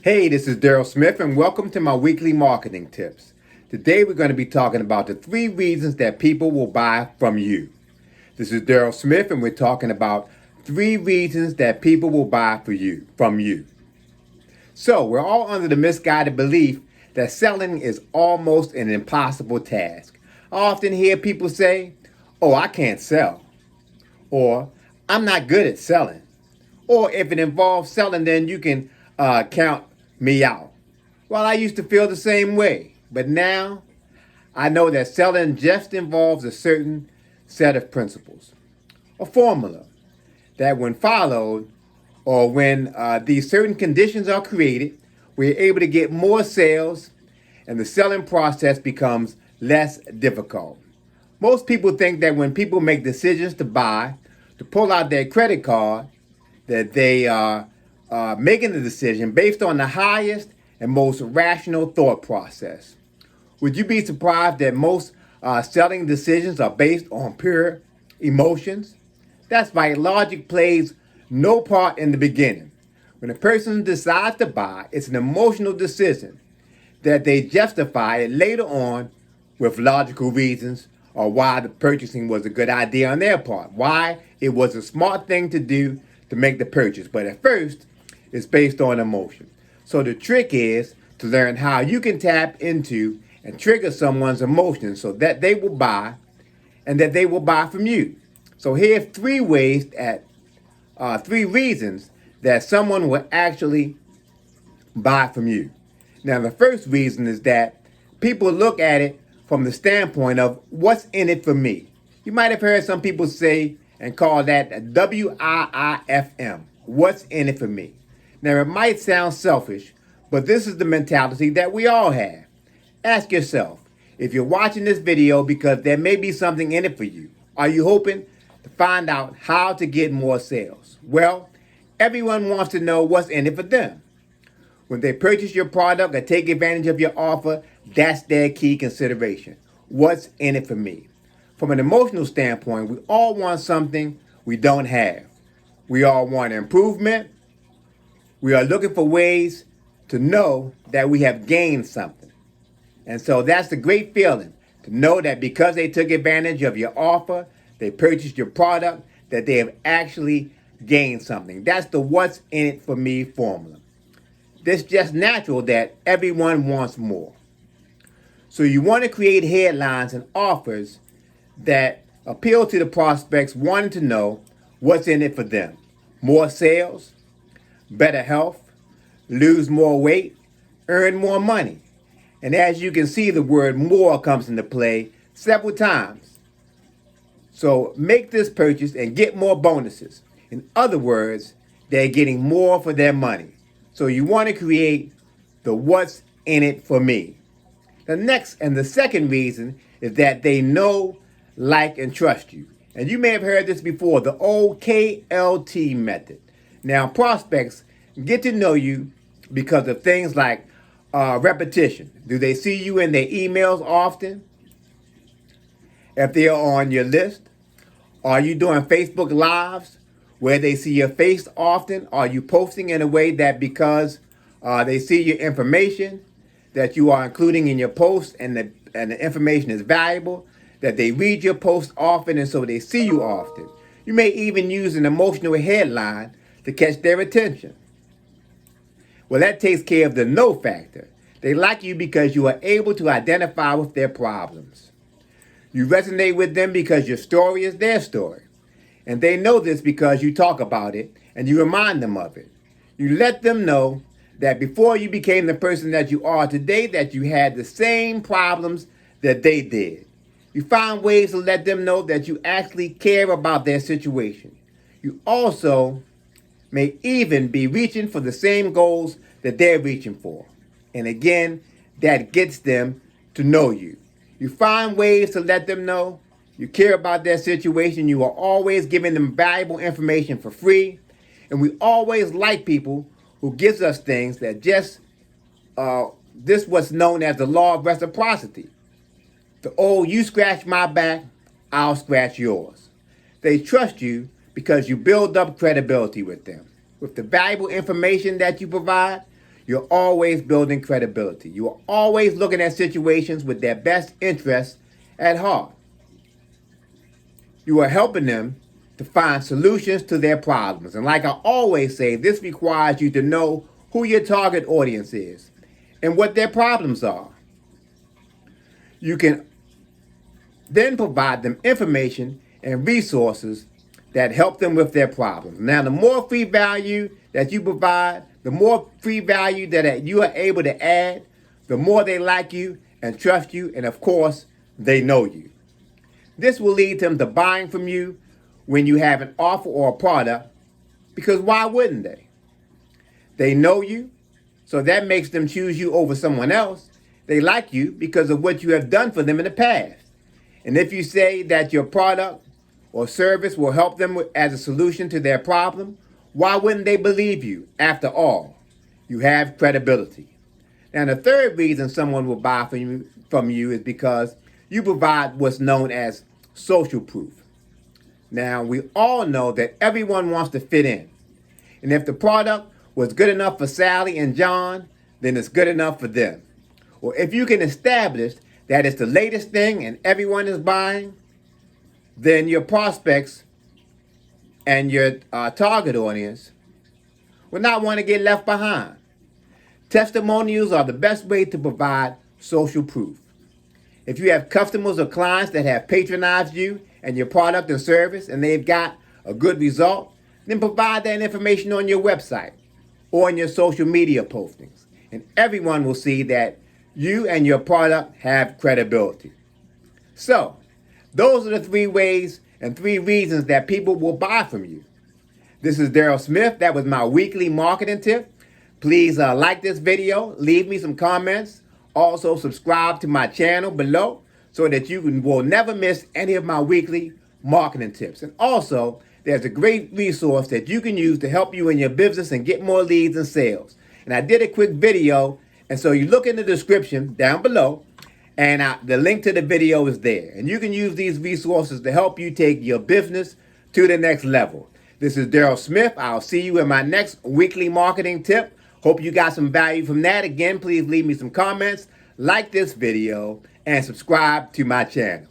Hey, this is Darryl Smith, and welcome to my weekly marketing tips. Today, we're going to be talking about the 3 reasons that people will buy from you. This is Darryl Smith, and we're talking about 3 reasons that people will buy from you. So, we're all under the misguided belief that selling is almost an impossible task. I often hear people say, "Oh, I can't sell," or "I'm not good at selling," or if it involves selling, then you can count me out. Well, I used to feel the same way, but now I know that selling just involves a certain set of principles, a formula that, when followed, or when these certain conditions are created, we're able to get more sales and the selling process becomes less difficult. Most people think that when people make decisions to buy, to pull out their credit card, that they are making the decision based on the highest and most rational thought process. Would you be surprised that most selling decisions are based on pure emotions? That's right, logic plays no part in the beginning. When a person decides to buy, it's an emotional decision that they justify it later on with logical reasons or why the purchasing was a good idea on their part, why it was a smart thing to do to make the purchase. But at first, it's based on emotion. So the trick is to learn how you can tap into and trigger someone's emotions so that they will buy and that they will buy from you. So here's 3 reasons that someone will actually buy from you. Now, the first reason is that people look at it from the standpoint of what's in it for me. You might have heard some people say and call that WIIFM, what's in it for me. Now, it might sound selfish, but this is the mentality that we all have. Ask yourself, if you're watching this video because there may be something in it for you, are you hoping to find out how to get more sales? Well, everyone wants to know what's in it for them. When they purchase your product or take advantage of your offer, that's their key consideration. What's in it for me? From an emotional standpoint, we all want something we don't have. We all want improvement. We are looking for ways to know that we have gained something. And so that's the great feeling, to know that because they took advantage of your offer, they purchased your product, that they have actually gained something. That's the what's in it for me formula. It's just natural that everyone wants more. So you want to create headlines and offers that appeal to the prospects wanting to know what's in it for them. More sales, better health, lose more weight, earn more money. And as you can see, the word more comes into play several times. So make this purchase and get more bonuses. In other words, they're getting more for their money. So you want to create the what's in it for me. The second reason is that they know, like, and trust you. And you may have heard this before, the old KLT method. Now, prospects get to know you because of things like repetition. Do they see you in their emails often? If they are on your list? Are you doing Facebook Lives where they see your face often? Are you posting in a way that because they see your information, that you are including in your post and the information is valuable, that they read your post often and so they see you often? You may even use an emotional headline to catch their attention. Well, that takes care of the no factor. They like you because you are able to identify with their problems. You resonate with them because your story is their story. And they know this because you talk about it and you remind them of it. You let them know that before you became the person that you are today, that you had the same problems that they did. You find ways to let them know that you actually care about their situation. You also may even be reaching for the same goals that they're reaching for. And again, that gets them to know you. You find ways to let them know you care about their situation. You are always giving them valuable information for free. And we always like people who gives us things that this what's known as the Law of Reciprocity. The old, you scratch my back, I'll scratch yours. They trust you because you build up credibility with them. With the valuable information that you provide, you're always building credibility. You are always looking at situations with their best interests at heart. You are helping them to find solutions to their problems. And like I always say, this requires you to know who your target audience is and what their problems are. You can then provide them information and resources that help them with their problems. Now, the more free value that you provide, the more free value that you are able to add, the more they like you and trust you, and of course, they know you. This will lead them to buying from you when you have an offer or a product, because why wouldn't they? They know you, so that makes them choose you over someone else. They like you because of what you have done for them in the past. And if you say that your product or service will help them as a solution to their problem, why wouldn't they believe you? After all, you have credibility. Now, the third reason someone will buy from you is because you provide what's known as social proof. Now, we all know that everyone wants to fit in. And if the product was good enough for Sally and John, then it's good enough for them. Or if you can establish that it's the latest thing and everyone is buying, then your prospects and your target audience will not want to get left behind. Testimonials are the best way to provide social proof. If you have customers or clients that have patronized you and your product and service and they've got a good result, then provide that information on your website or in your social media postings. And everyone will see that you and your product have credibility. So, those are the 3 ways and 3 reasons that people will buy from you. This is Darryl Smith. That was my weekly marketing tip. Please like this video, leave me some comments. Also, subscribe to my channel below so that you will never miss any of my weekly marketing tips. And also, there's a great resource that you can use to help you in your business and get more leads and sales. And I did a quick video, and so you look in the description down below, and the link to the video is there. And you can use these resources to help you take your business to the next level. This is Darryl Smith. I'll see you in my next weekly marketing tip. Hope you got some value from that. Again, please leave me some comments, like this video, and subscribe to my channel.